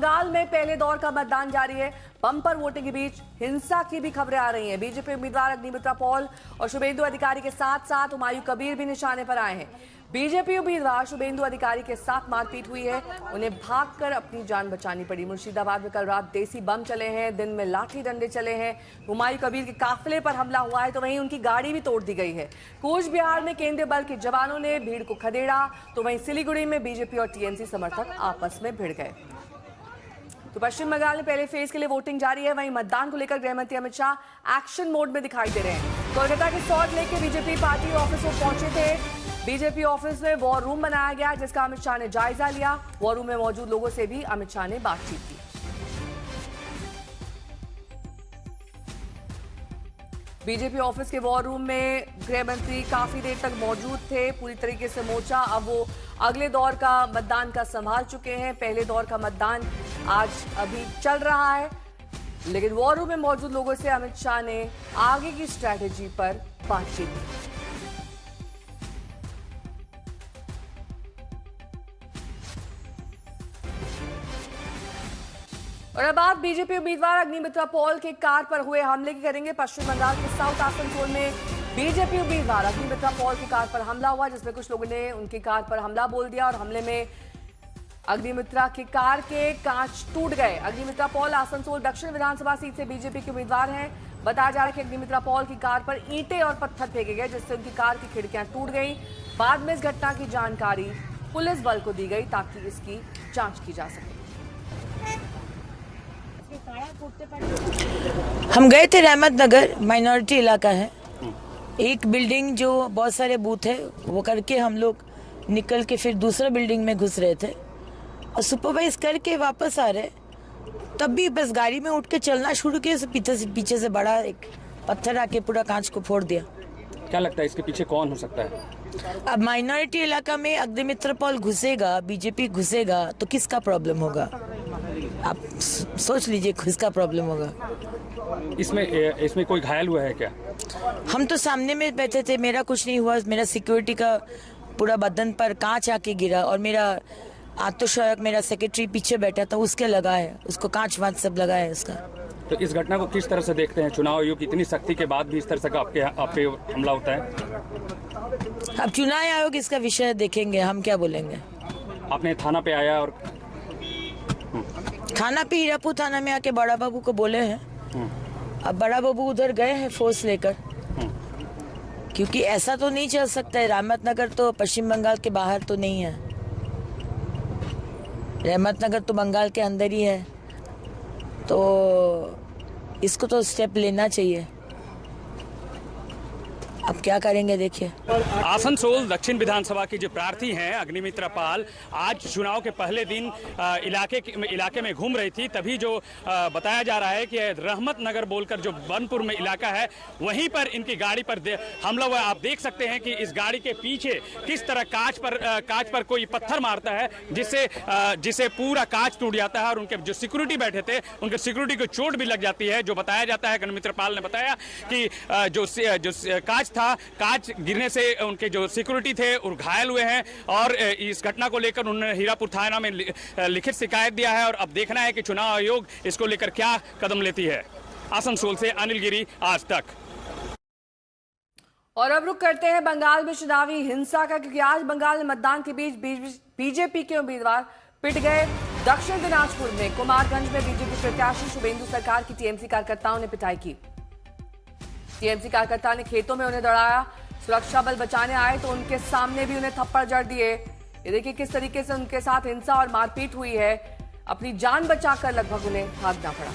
बंगाल में पहले दौर का मतदान जारी है। बम्पर वोटिंग के बीच हिंसा की भी खबरें आ रही हैं। बीजेपी उम्मीदवार अग्निमित्रा पॉल और शुभेंदु अधिकारी के साथ साथ हुमायूं कबीर भी निशाने पर आए हैं। बीजेपी उम्मीदवार शुभेंदु अधिकारी के साथ मारपीट हुई है, उन्हें भागकर अपनी जान बचानी पड़ी। मुर्शिदाबाद में कल रात देसी बम चले हैं, दिन में लाठी डंडे चले हैं। हुमायूं कबीर के काफिले पर हमला हुआ है तो वहीं उनकी गाड़ी भी तोड़ दी गई है। कूच बिहार में केंद्रीय बल के जवानों ने भीड़ को खदेड़ा तो वहीं सिलीगुड़ी में बीजेपी और टीएमसी समर्थक आपस में भिड़ गए। तो पश्चिम बंगाल में पहले फेज के लिए वोटिंग जारी है। वहीं मतदान को लेकर गृहमंत्री अमित शाह एक्शन मोड में दिखाई दे रहे हैं। कोलकाता के सॉल्ट लेक के बीजेपी पार्टी ऑफिस में पहुंचे थे। बीजेपी ऑफिस में वॉर रूम बनाया गया जिसका अमित शाह ने जायजा लिया। वॉर रूम में मौजूद लोगों से भी अमित शाह ने बातचीत की। बीजेपी ऑफिस के वॉर रूम में गृह मंत्री काफी देर तक मौजूद थे। पूरी तरीके से मोर्चा अब वो अगले दौर का मतदान का संभाल चुके हैं। पहले दौर का मतदान आज अभी चल रहा है, लेकिन वॉर रूम में मौजूद लोगों से अमित शाह ने आगे की स्ट्रैटेजी पर बातचीत की। और अब आप बीजेपी उम्मीदवार अग्निमित्रा पॉल के कार पर हुए हमले की करेंगे। पश्चिम बंगाल के साउथ आसनसोल में बीजेपी उम्मीदवार अग्निमित्रा पॉल की कार पर हमला हुआ, जिसमें कुछ लोगों ने उनकी कार पर हमला बोल दिया और हमले में अग्निमित्रा की कार के कांच टूट गए। अग्निमित्रा पॉल आसनसोल दक्षिण विधानसभा सीट से बीजेपी के उम्मीदवार हैं। बताया जा रहा है कि अग्निमित्रा पॉल की कार पर ईंटें और पत्थर फेंके गए, जिससे उनकी कार की खिड़कियां टूट गई। बाद में इस घटना की जानकारी पुलिस बल को दी गई ताकि इसकी जांच की जा सके। हम गए थे रहमत नगर, माइनॉरिटी इलाका है। एक बिल्डिंग जो बहुत सारे बूथ है वो करके हम लोग निकल के फिर दूसरा बिल्डिंग में घुस रहे थे और सुपरवाइज करके वापस आ रहे, तब भी बस गाड़ी में उठ के चलना शुरू किया। पीछे से बड़ा एक पत्थर आके पूरा कांच को फोड़ दिया। क्या लगता है इसके पीछे कौन हो सकता है? अब माइनॉरिटी इलाका में अग्निमित्र पॉल घुसेगा, बीजेपी घुसेगा तो किसका प्रॉब्लम होगा? आप सोच लीजिए किसका प्रॉब्लम होगा। इसमें कोई घायल हुआ है क्या? हम तो सामने में बैठे थे, मेरा कुछ नहीं हुआ। मेरा सिक्योरिटी का पूरा बदन पर कांच आके गिरा और मेरा आत्मसहायक मेरा सेक्रेटरी पीछे बैठा था, उसके लगा है, उसको कांच वांच सब लगा है उसका। तो इस घटना को किस तरह से देखते हैं? चुनाव आयोग की इतनी सख्ती के बाद भी इस तरह से आप पे हमला होता है। अब चुनाव आयोग इसका विषय देखेंगे, हम क्या बोलेंगे। आपने थाना पे आया और थाना पे हीरापुर थाना में आके बड़ा बाबू को बोले हैं। अब बड़ा बाबू उधर गए हैं फोर्स लेकर, क्योंकि ऐसा तो नहीं चल सकता है। रहमत नगर तो पश्चिम बंगाल के बाहर तो नहीं है, रहमत नगर तो बंगाल के अंदर ही है, तो इसको तो स्टेप लेना चाहिए। अब क्या करेंगे देखिए। आसनसोल दक्षिण विधानसभा की जो प्रार्थी हैं अग्निमित्रा पाल, आज चुनाव के पहले दिन इलाके में घूम रही थी। तभी जो बताया जा रहा है कि रहमत नगर बोलकर जो बनपुर में इलाका है वहीं पर इनकी गाड़ी पर हमला हुआ। आप देख सकते हैं कि इस गाड़ी के पीछे किस तरह कांच पर कोई पत्थर मारता है, जिससे पूरा कांच टूट जाता है और उनके जो सिक्योरिटी बैठे थे उनके सिक्योरिटी को चोट भी लग जाती है। जो बताया जाता है, अग्निमित्रा पाल ने बताया कि जो कांच गिरने से उनके जो सिक्योरिटी थे वो घायल हुए हैं और इस घटना को लेकर उन्होंने हीरापुर थाना में लिखित शिकायत दिया है और अब देखना है कि चुनाव आयोग इसको लेकर क्या कदम लेती है। आसनसोल से अनिल गिरी, आज तक। और अब रुक करते हैं बंगाल में चुनावी हिंसा का, क्योंकि आज बंगाल में मतदान के बीच बीजेपी के उम्मीदवार पिट गए। दक्षिण दिनाजपुर में कुमारगंज में बीजेपी प्रत्याशी शुभेंदु सरकार की टीएमसी कार्यकर्ताओं ने पिटाई की। टीएमसी कार्यकर्ता ने खेतों में उन्हें दौड़ाया। सुरक्षा बल बचाने आए तो उनके सामने भी उन्हें थप्पड़ जड़ दिए। ये देखिए किस तरीके से उनके साथ हिंसा और मारपीट हुई है। अपनी जान बचाकर लगभग उन्हें भागना पड़ा।